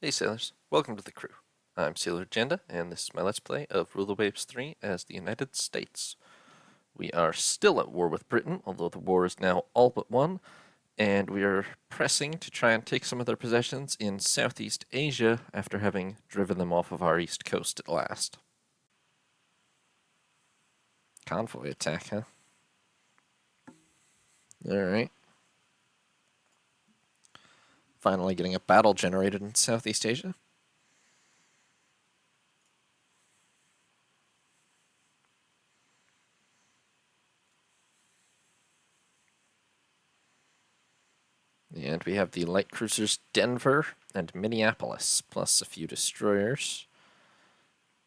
Hey sailors, welcome to the crew. I'm Sailor Agenda, and this is my Let's Play of Rule the Waves 3 as the United States. We are still at war with Britain, although the war is now all but won, and we are pressing to try and take some of their possessions in Southeast Asia after having driven them off of our east coast at last. Convoy attack, huh? Alright. Finally getting a battle generated in Southeast Asia. And we have the light cruisers Denver and Minneapolis, plus a few destroyers.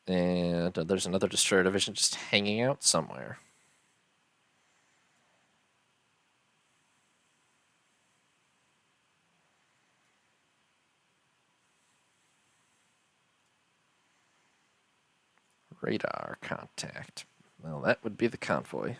And there's another destroyer division just hanging out somewhere. Radar contact. Well, that would be the convoy.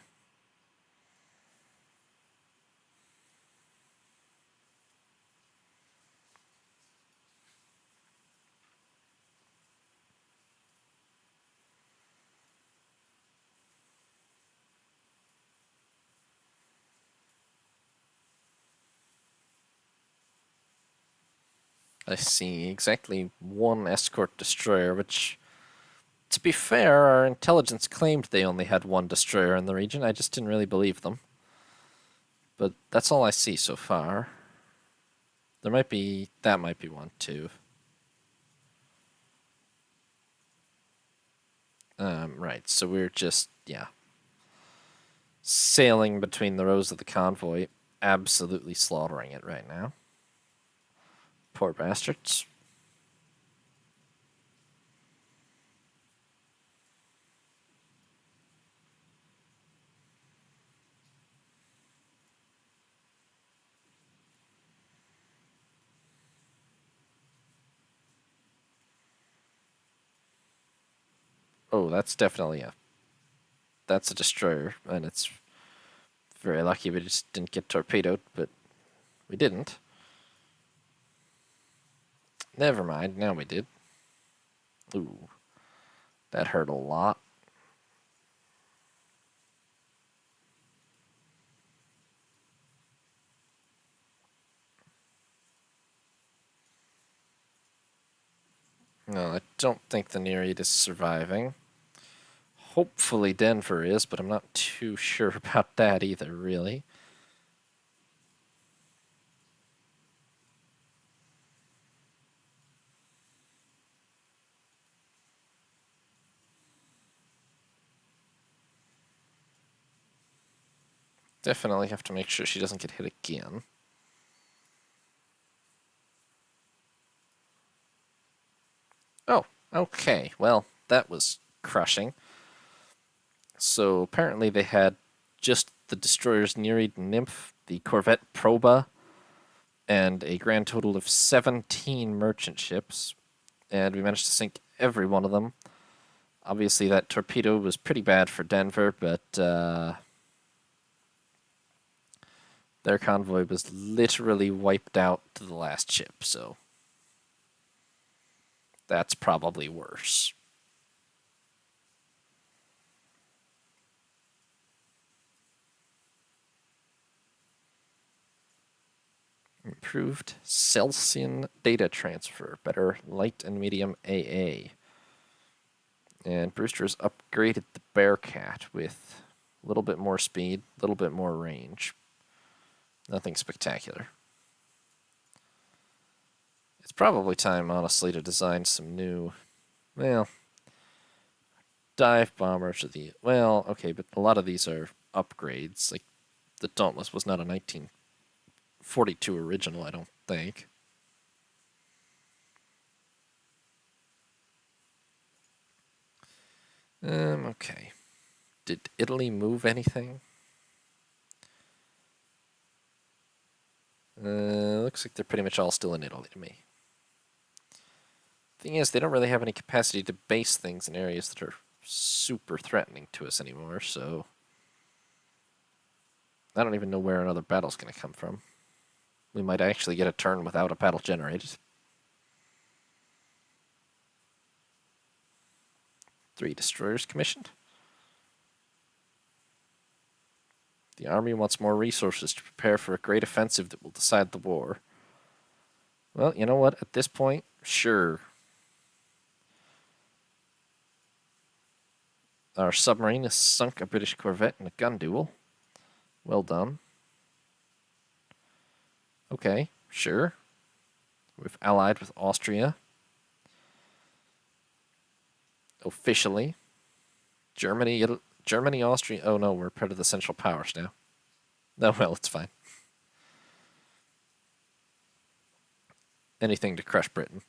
I see exactly one escort destroyer, which, to be fair, our intelligence claimed they only had one destroyer in the region. I just didn't really believe them. But that's all I see so far. That might be one too. Right, so we're just, yeah, sailing between the rows of the convoy, absolutely slaughtering it right now. Poor bastards. Oh, that's a destroyer, and it's very lucky we just didn't get torpedoed, but we didn't. Never mind, now we did. Ooh, that hurt a lot. No, I don't think the Nereid is surviving. Hopefully Denver is, but I'm not too sure about that either, really. Definitely have to make sure she doesn't get hit again. Oh, okay. Well, that was crushing. So apparently they had just the destroyers Nereid and Nymph, the corvette Proba, and a grand total of 17 merchant ships, and we managed to sink every one of them. Obviously, that torpedo was pretty bad for Denver, but their convoy was literally wiped out to the last ship, so that's probably worse. Improved Celsian data transfer, better light and medium AA. And Brewster's upgraded the Bearcat with a little bit more speed, a little bit more range. Nothing spectacular. It's probably time, honestly, to design some new, well, dive bombers. Well, okay, but a lot of these are upgrades. Like, the Dauntless was not a 1942 original, I don't think. Okay. Did Italy move anything? Looks like they're pretty much all still in Italy to me. Thing is, they don't really have any capacity to base things in areas that are super threatening to us anymore, so I don't even know where another battle's going to come from. We might actually get a turn without a battle generated. 3 destroyers commissioned. The army wants more resources to prepare for a great offensive that will decide the war. Well, you know what? At this point, sure. Our submarine has sunk a British corvette in a gun duel. Well done. Okay, sure. We've allied with Austria. Officially. Germany, Austria. Oh no, we're part of the Central Powers now. No, well, it's fine. Anything to crush Britain.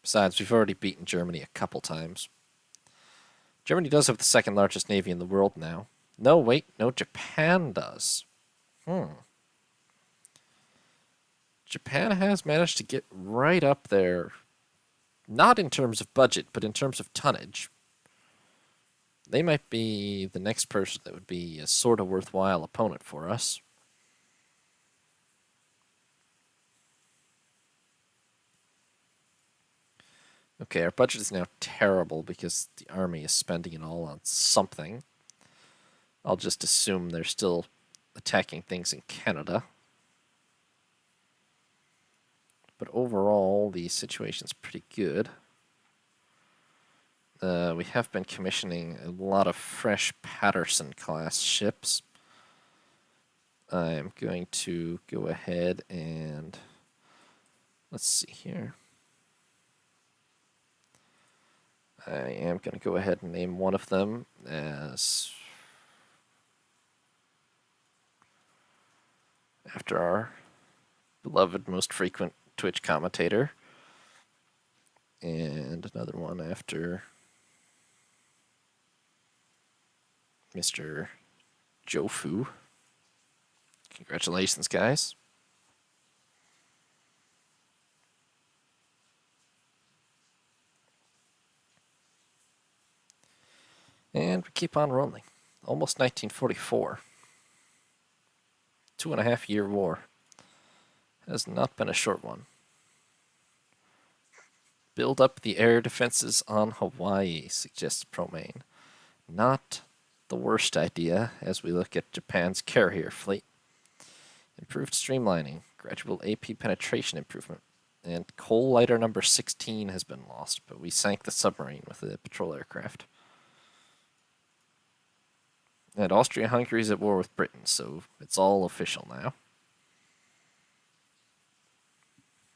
Besides, we've already beaten Germany a couple times. Germany does have the second largest navy in the world now. No, wait, no, Japan does. Japan has managed to get right up there. Not in terms of budget, but in terms of tonnage. They might be the next person that would be a sort of worthwhile opponent for us. Okay, our budget is now terrible because the army is spending it all on something. I'll just assume they're still attacking things in Canada. But overall, the situation's pretty good. We have been commissioning a lot of fresh Patterson-class ships. I'm going to go ahead and... let's see here. I am going to go ahead and name one of them as... after our beloved, most frequent Twitch commentator. And another one after Mr. Jofu. Congratulations, guys. And we keep on rolling. Almost 1944. 2.5-year war. Has not been a short one. Build up the air defenses on Hawaii, suggests Promain. Not the worst idea as we look at Japan's carrier fleet. Improved streamlining, gradual AP penetration improvement, and coal lighter number 16 has been lost, but we sank the submarine with a patrol aircraft. And Austria-Hungary is at war with Britain, so it's all official now.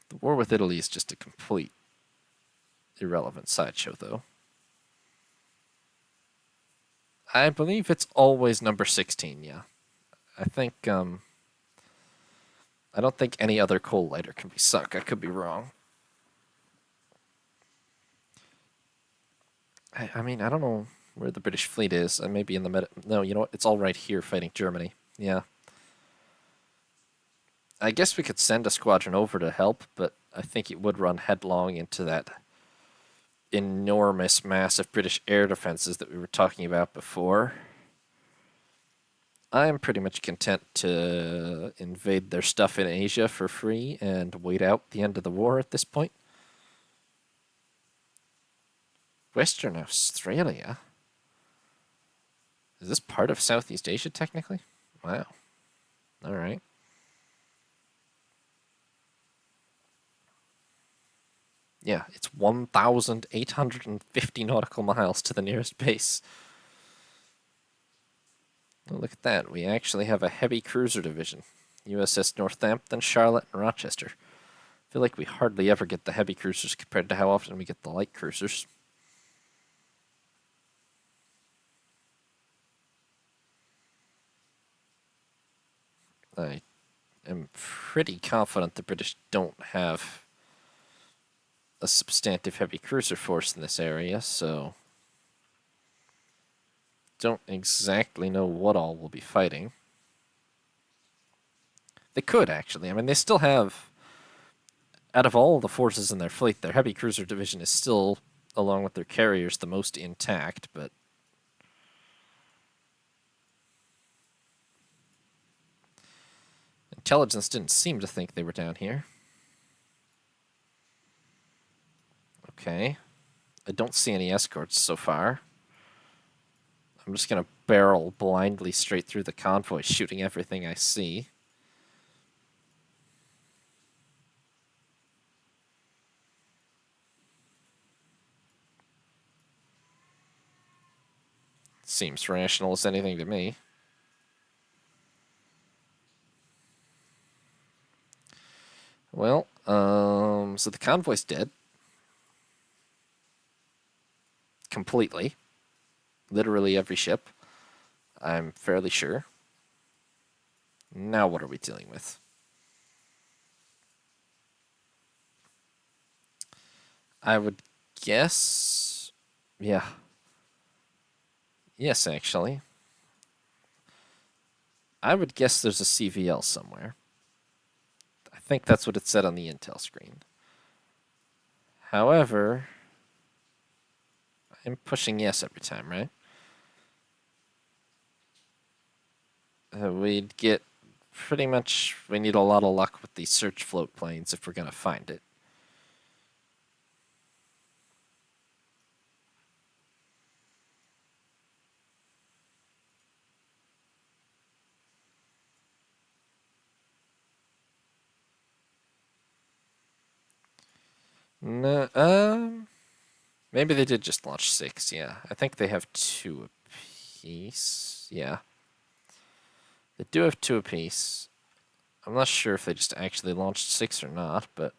The war with Italy is just a complete irrelevant sideshow, though. I believe it's always number 16, yeah. I think, I don't think any other coal lighter can be sunk. I could be wrong. I mean, I don't know where the British fleet is. I may be in the no, you know what? It's all right here fighting Germany. Yeah. I guess we could send a squadron over to help, but I think it would run headlong into that enormous mass of British air defenses that we were talking about before. I'm pretty much content to invade their stuff in Asia for free and wait out the end of the war at this point. Western Australia? Is this part of Southeast Asia, technically? Wow. Alright. Yeah, it's 1,850 nautical miles to the nearest base. Oh, look at that. We actually have a heavy cruiser division. USS Northampton, Charlotte, and Rochester. I feel like we hardly ever get the heavy cruisers compared to how often we get the light cruisers. I am pretty confident the British don't have a substantive heavy cruiser force in this area, so don't exactly know what all we'll be fighting. They could, actually. I mean, they still have, out of all the forces in their fleet, their heavy cruiser division is still, along with their carriers, the most intact, but intelligence didn't seem to think they were down here. Okay. I don't see any escorts so far. I'm just gonna barrel blindly straight through the convoy, shooting everything I see. Seems rational as anything to me. Well, so the convoy's dead. Completely. Literally every ship. I'm fairly sure. Now what are we dealing with? I would guess... Yeah. Yes, actually. I would guess there's a CVL somewhere. I think that's what it said on the intel screen. However, I'm pushing yes every time, right? We'd get pretty much... We need a lot of luck with these search float planes if we're going to find it. No, maybe they did just launch 6, yeah. I think they have 2 apiece. Yeah. They do have 2 apiece. I'm not sure if they just actually launched 6 or not, but...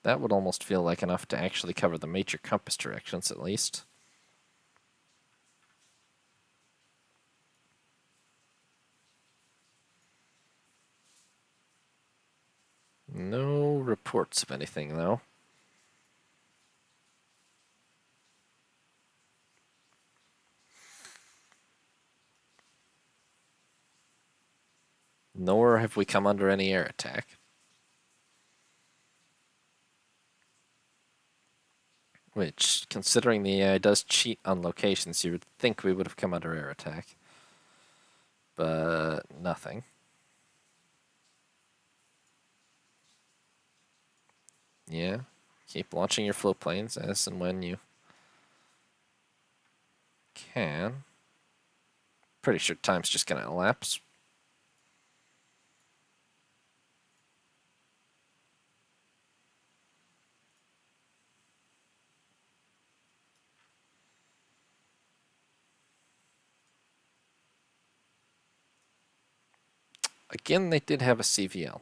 That would almost feel like enough to actually cover the major compass directions, at least. No reports of anything, though. Nor have we come under any air attack. Which, considering the AI does cheat on locations, you would think we would have come under air attack. But nothing. Yeah. Keep launching your float planes as and when you can. Pretty sure time's just gonna elapse. Again, they did have a CVL.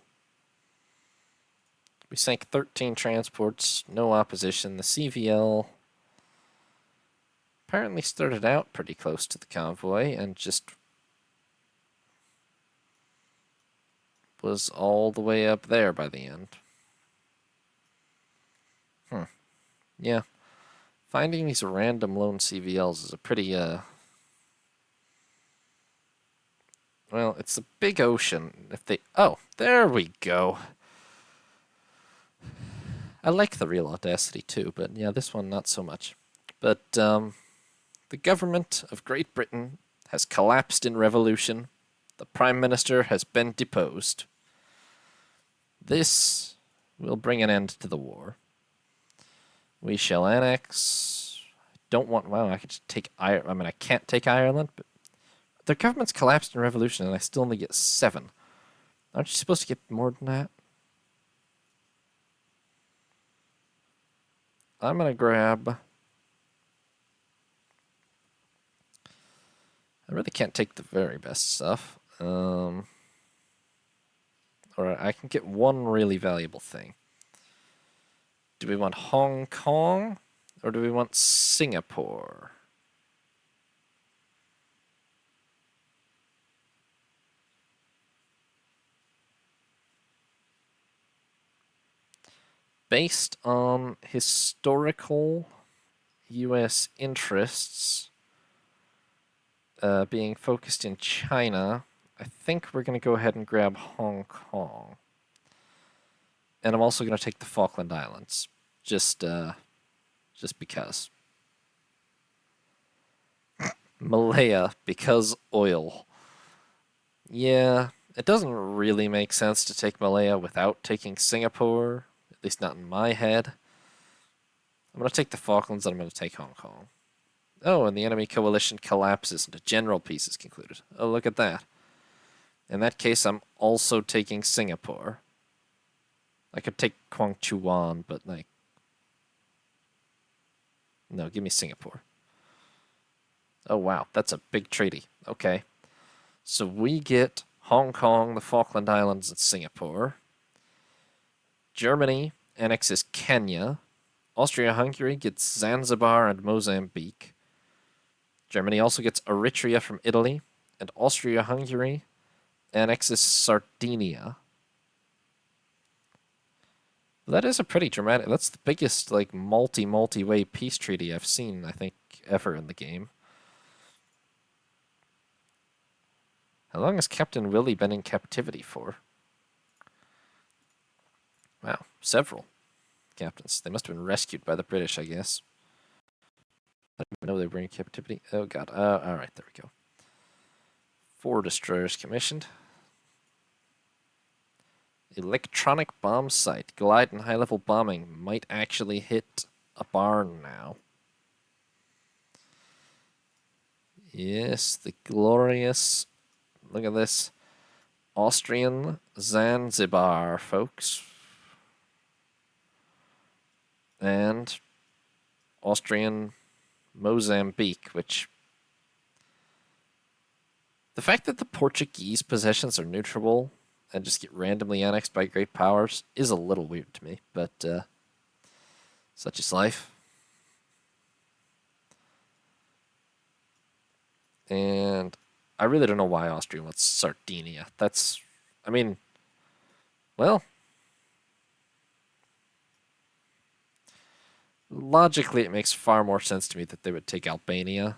We sank 13 transports, no opposition. The CVL apparently started out pretty close to the convoy and just was all the way up there by the end. Yeah. Finding these random lone CVLs is a pretty, well, it's a big ocean. If they... Oh, there we go. I like the real Audacity too, but yeah, this one not so much. But, the government of Great Britain has collapsed in revolution. The Prime Minister has been deposed. This will bring an end to the war. We shall annex... Don't want... Well, I could just take Ireland. I mean, I can't take Ireland, but... Their government's collapsed in revolution, and I still only get 7. Aren't you supposed to get more than that? I'm gonna grab... I really can't take the very best stuff. Or I can get one really valuable thing. Do we want Hong Kong? Or do we want Singapore? Based on historical U.S. interests being focused in China, I think we're going to go ahead and grab Hong Kong. And I'm also going to take the Falkland Islands, just because. Malaya, because oil. Yeah, It doesn't really make sense to take Malaya without taking Singapore, at least not in my head. I'm going to take the Falklands and I'm going to take Hong Kong. Oh, and the enemy coalition collapses and a general peace is concluded. Oh, look at that. In that case, I'm also taking Singapore. I could take Kwangchuan, but like... No, give me Singapore. Oh, wow, that's a big treaty. Okay. So we get Hong Kong, the Falkland Islands, and Singapore. Germany annexes Kenya. Austria-Hungary gets Zanzibar and Mozambique. Germany also gets Eritrea from Italy. And Austria-Hungary annexes Sardinia. That is a pretty dramatic... That's the biggest, like, multi-way peace treaty I've seen, I think, ever in the game. How long has Captain Willie been in captivity for? Wow, several captains. They must have been rescued by the British, I guess. I didn't even know they were in captivity. Oh, God. Alright, there we go. 4 destroyers commissioned. Electronic bomb site. Glide and high-level bombing might actually hit a barn now. Yes, the glorious... Look at this. Austrian Zanzibar, folks. And Austrian Mozambique, which... The fact that the Portuguese possessions are neutral and just get randomly annexed by great powers is a little weird to me, but such is life. And I really don't know why Austria wants Sardinia. That's, I mean, well, logically it makes far more sense to me that they would take Albania.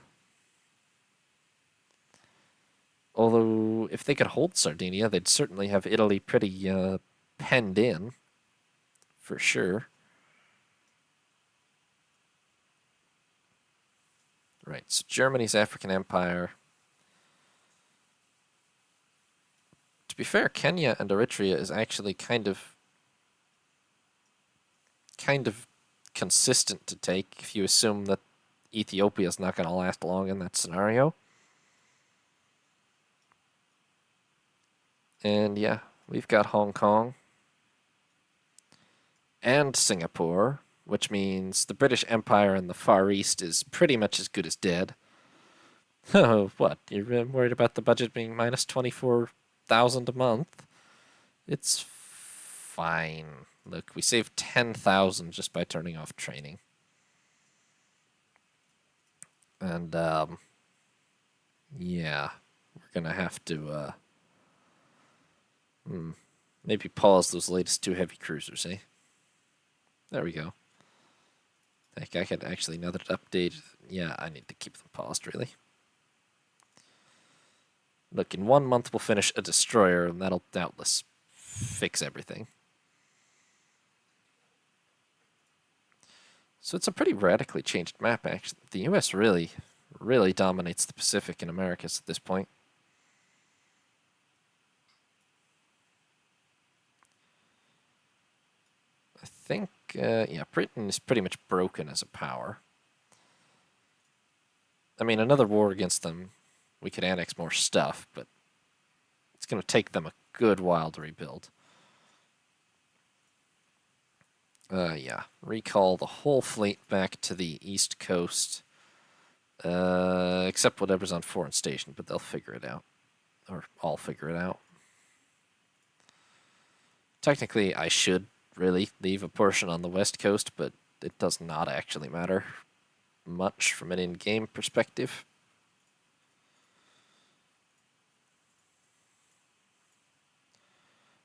Although, if they could hold Sardinia, they'd certainly have Italy pretty penned in, for sure. Right, so Germany's African Empire. To be fair, Kenya and Eritrea is actually kind of consistent to take if you assume that Ethiopia is not going to last long in that scenario. And yeah, we've got Hong Kong and Singapore, which means the British Empire in the Far East is pretty much as good as dead. Oh, what? You're worried about the budget being minus 24,000 a month? It's fine. Look, we saved 10,000 just by turning off training. And, yeah, we're gonna have to, maybe pause those latest 2 heavy cruisers, eh? There we go. Heck, I could actually, now that it updated, yeah, I need to keep them paused, really. Look, in 1 month we'll finish a destroyer, and that'll doubtless fix everything. So it's a pretty radically changed map, actually. The US really dominates the Pacific and Americas at this point. I think, yeah, Britain is pretty much broken as a power. I mean, another war against them, we could annex more stuff, but it's going to take them a good while to rebuild. Yeah, recall the whole fleet back to the east coast, except whatever's on foreign station, but they'll figure it out, or I'll figure it out. Technically, I should really leave a portion on the west coast, but it does not actually matter much from an in-game perspective.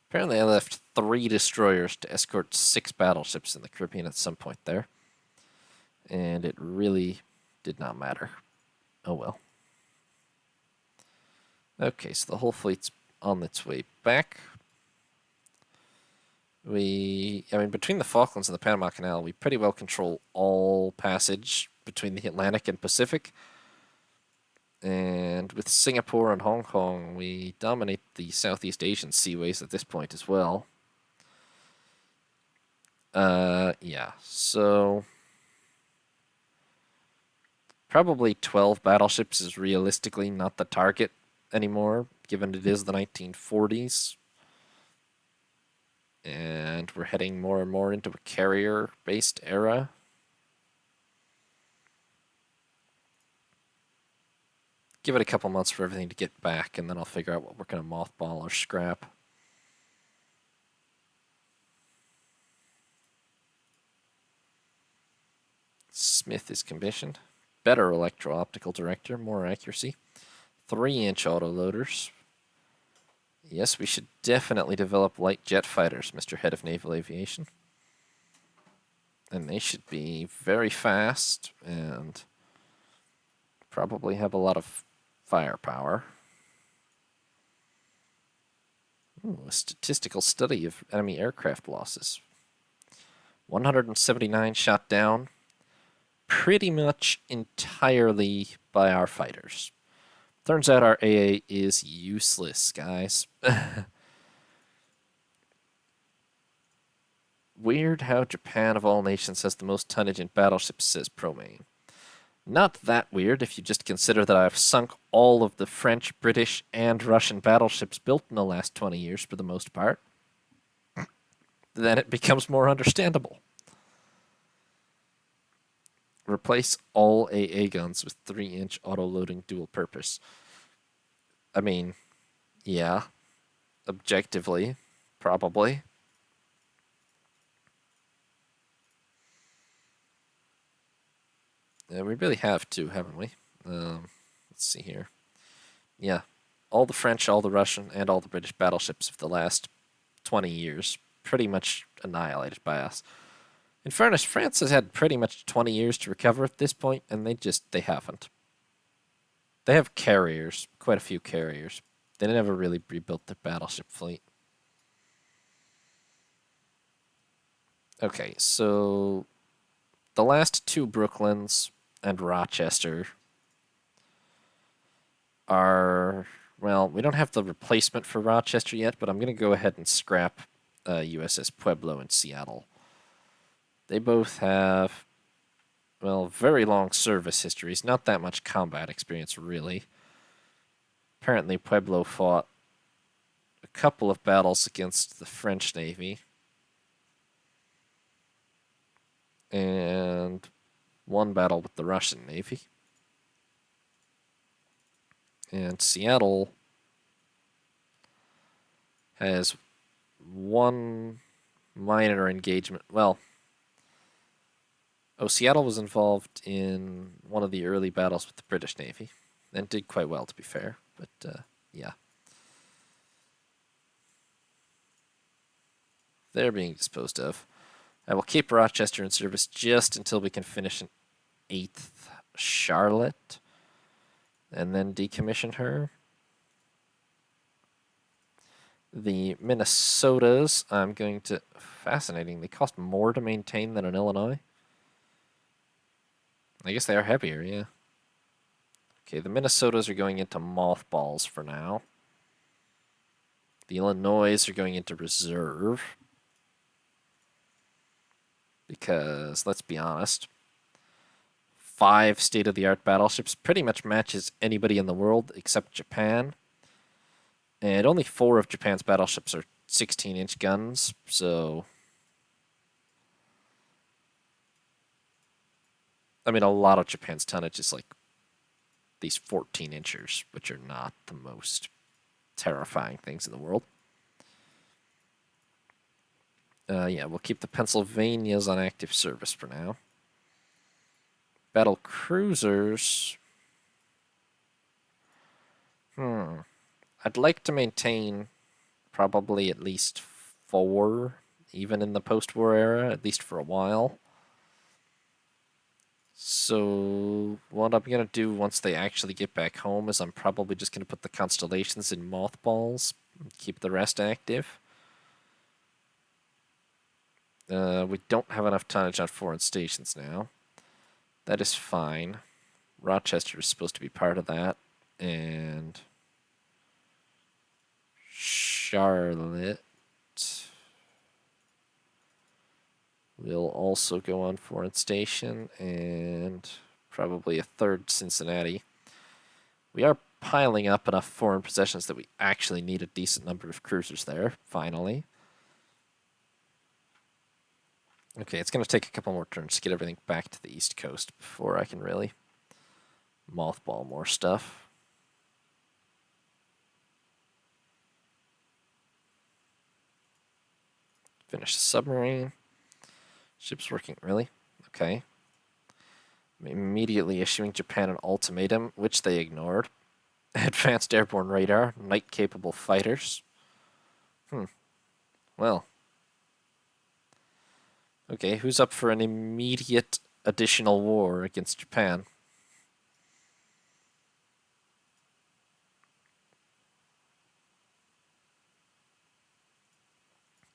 Apparently I left 3 destroyers to escort 6 battleships in the Caribbean at some point there. And it really did not matter. Oh well. Okay, so the whole fleet's on its way back. I mean, between the Falklands and the Panama Canal, we pretty well control all passage between the Atlantic and Pacific. And with Singapore and Hong Kong, we dominate the Southeast Asian seaways at this point as well. Yeah, so probably 12 battleships is realistically not the target anymore, given it is the 1940s. And we're heading more and more into a carrier-based era. Give it a couple months for everything to get back, and then I'll figure out what we're going to mothball or scrap. Smith is commissioned. Better electro-optical director, more accuracy. 3-inch autoloaders. Yes, we should definitely develop light jet fighters, Mr. Head of Naval Aviation. And they should be very fast and probably have a lot of firepower. Ooh, a statistical study of enemy aircraft losses. 179 shot down, pretty much entirely by our fighters. Turns out our AA is useless, guys. Weird how Japan of all nations has the most tonnage in battleships, says Promain. Not that weird if you just consider that I've sunk all of the French, British, and Russian battleships built in the last 20 years for the most part. Then it becomes more understandable. Replace all AA guns with 3-inch auto-loading dual purpose. I mean, yeah, objectively, probably. Yeah, we really have to, haven't we? Let's see here. Yeah, all the French, all the Russian, and all the British battleships of the last 20 years pretty much annihilated by us. In fairness, France has had pretty much 20 years to recover at this point, and they haven't. They have carriers, quite a few carriers. They never really rebuilt their battleship fleet. Okay, so the last two Brooklyns and Rochester are, well, we don't have the replacement for Rochester yet, but I'm going to go ahead and scrap USS Pueblo in Seattle. They both have, well, very long service histories, not that much combat experience, really. Apparently, Pueblo fought a couple of battles against the French Navy, and one battle with the Russian Navy. And Seattle has one minor engagement. Well, Seattle was involved in one of the early battles with the British Navy and did quite well, to be fair. But, yeah. They're being disposed of. I will keep Rochester in service just until we can finish an 8th Charlotte and then decommission her. The Minnesotas, I'm going to... Fascinating. They cost more to maintain than an Illinois. I guess they are heavier, yeah. Okay, the Minnesotas are going into mothballs for now. The Illinois are going into reserve. Because, let's be honest, 5 state-of-the-art battleships pretty much matches anybody in the world except Japan. And only 4 of Japan's battleships are 16-inch guns, so... I mean, a lot of Japan's tonnage is like these 14-inchers, which are not the most terrifying things in the world. Yeah, we'll keep the Pennsylvanias on active service for now. Battle cruisers... I'd like to maintain probably at least 4, even in the post-war era, at least for a while. So what I'm going to do once they actually get back home is I'm probably just going to put the Constellations in mothballs, and keep the rest active. We don't have enough tonnage on foreign stations now. That is fine. Rochester is supposed to be part of that. and Charlotte will also go on foreign station, and probably a third Cincinnati. We are piling up enough foreign possessions that we actually need a decent number of cruisers there, finally. Okay, it's going to take a couple more turns to get everything back to the East Coast before I can really mothball more stuff. Finish the submarine. Ship's working, really? Okay. Immediately issuing Japan an ultimatum, which they ignored. Advanced airborne radar, night-capable fighters. Well. Okay, who's up for an immediate additional war against Japan?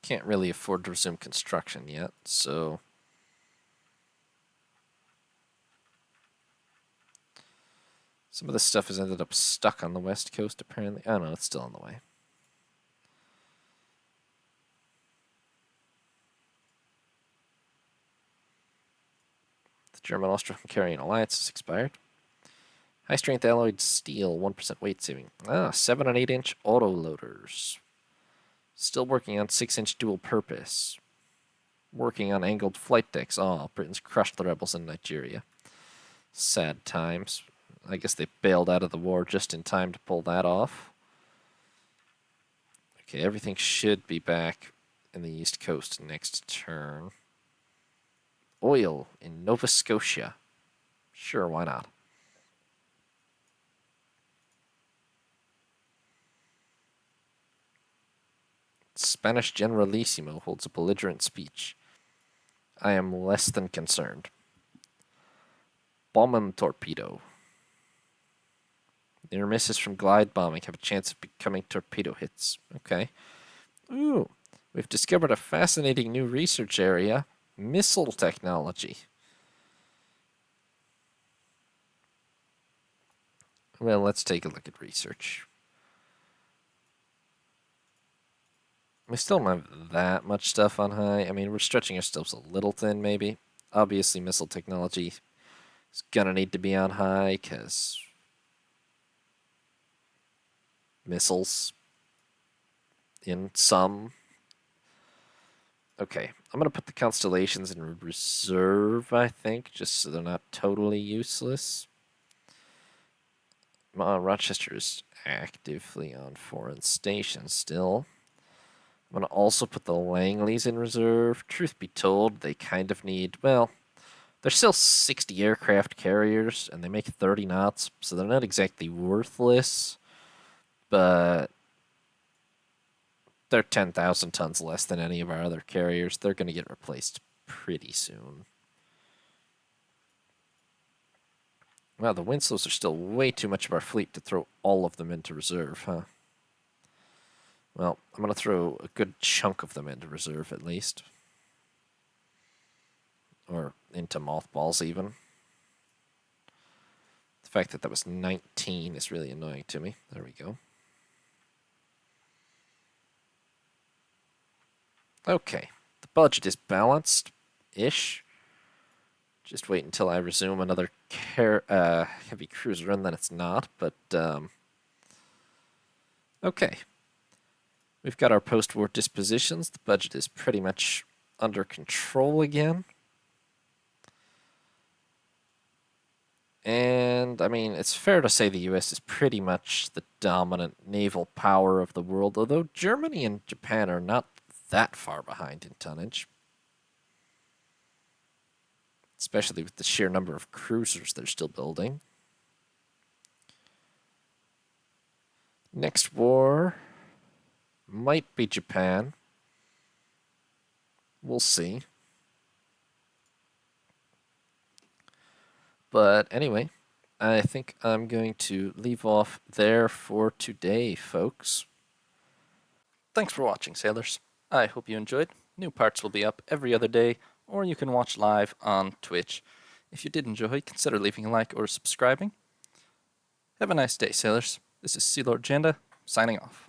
Can't really afford to resume construction yet, so... Some of this stuff has ended up stuck on the west coast, apparently. Oh, no, it's still on the way. The German-Austro-Hungarian alliance has expired. High-strength alloyed steel, 1% weight saving. 7 and 8-inch auto-loaders. Still working on 6-inch dual-purpose. Working on angled flight decks. Oh, Britain's crushed the rebels in Nigeria. Sad times. I guess they bailed out of the war just in time to pull that off. Okay, everything should be back in the East Coast next turn. Oil in Nova Scotia. Sure, why not? Spanish Generalissimo holds a belligerent speech. I am less than concerned. Bomb and torpedo. Near misses from glide bombing have a chance of becoming torpedo hits. Okay. Ooh, we've discovered a fascinating new research area. Missile technology. Well, let's take a look at research. We still don't have that much stuff on high. I mean, we're stretching ourselves a little thin, maybe. Obviously, missile technology is going to need to be on high, because missiles in some. Okay, I'm going to put the constellations in reserve, I think, just so they're not totally useless. Rochester is actively on foreign station still. I'm going to also put the Langleys in reserve. Truth be told, they kind of need, well, they're still 60 aircraft carriers, and they make 30 knots, so they're not exactly worthless, but they're 10,000 tons less than any of our other carriers. They're going to get replaced pretty soon. Wow, the Winslows are still way too much of our fleet to throw all of them into reserve, huh? Well, I'm going to throw a good chunk of them into reserve, at least. Or into mothballs, even. The fact that that was 19 is really annoying to me. There we go. Okay. The budget is balanced-ish. Just wait until I resume another heavy cruiser, and then it's not, but, okay. We've got our post-war dispositions. The budget is pretty much under control again. And, I mean, it's fair to say the US is pretty much the dominant naval power of the world, although Germany and Japan are not that far behind in tonnage. Especially with the sheer number of cruisers they're still building. Next war might be Japan. We'll see. But anyway, I think I'm going to leave off there for today, folks. Thanks for watching, sailors. I hope you enjoyed. New parts will be up every other day, or you can watch live on Twitch. If you did enjoy, consider leaving a like or subscribing. Have a nice day, sailors. This is Sea Lord Janda, signing off.